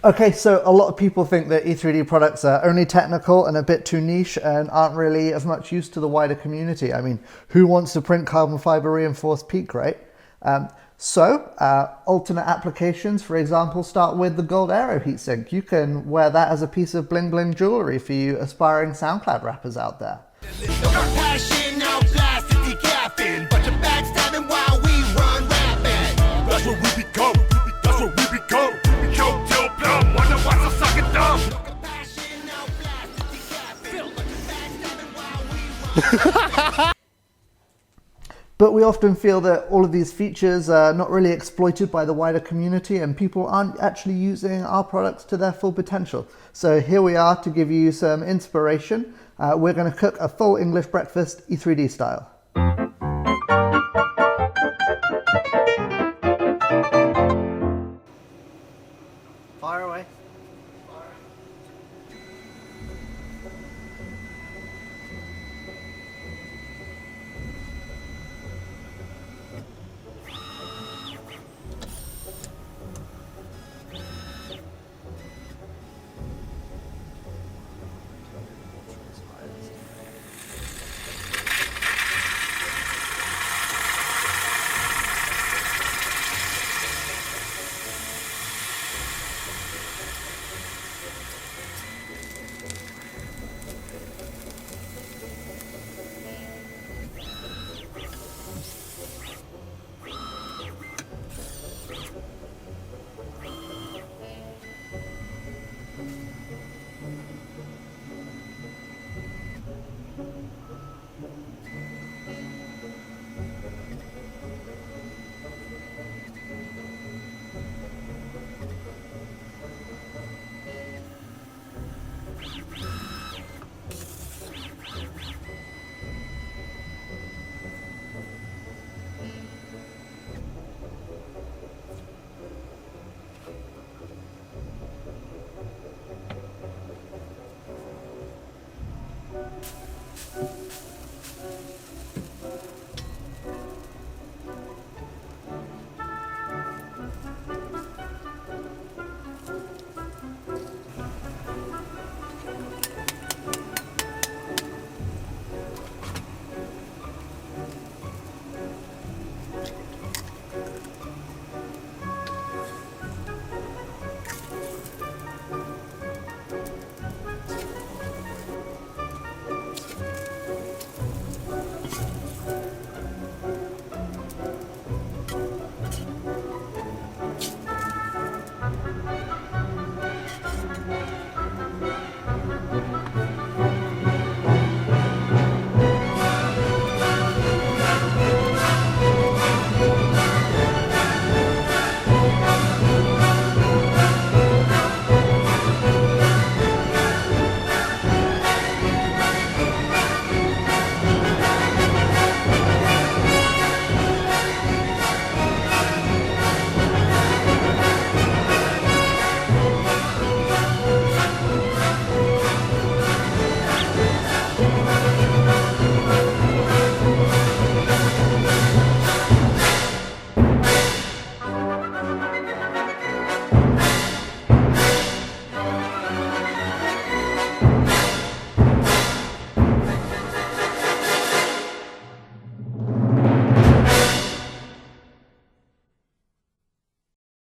Okay, so a lot of people think that E3D products are only technical and a bit too niche and aren't really of much use to the wider community. I mean, who wants to print carbon fiber reinforced PEEK, right? Alternate applications, for example, start with the gold aero heatsink. You can wear that as a piece of bling bling jewelry for you aspiring SoundCloud rappers out there. But we often feel that all of these features are not really exploited by the wider community and people aren't actually using our products to their full potential. So here we are to give you some inspiration. We're going to cook a full English breakfast E3D style. Fire away.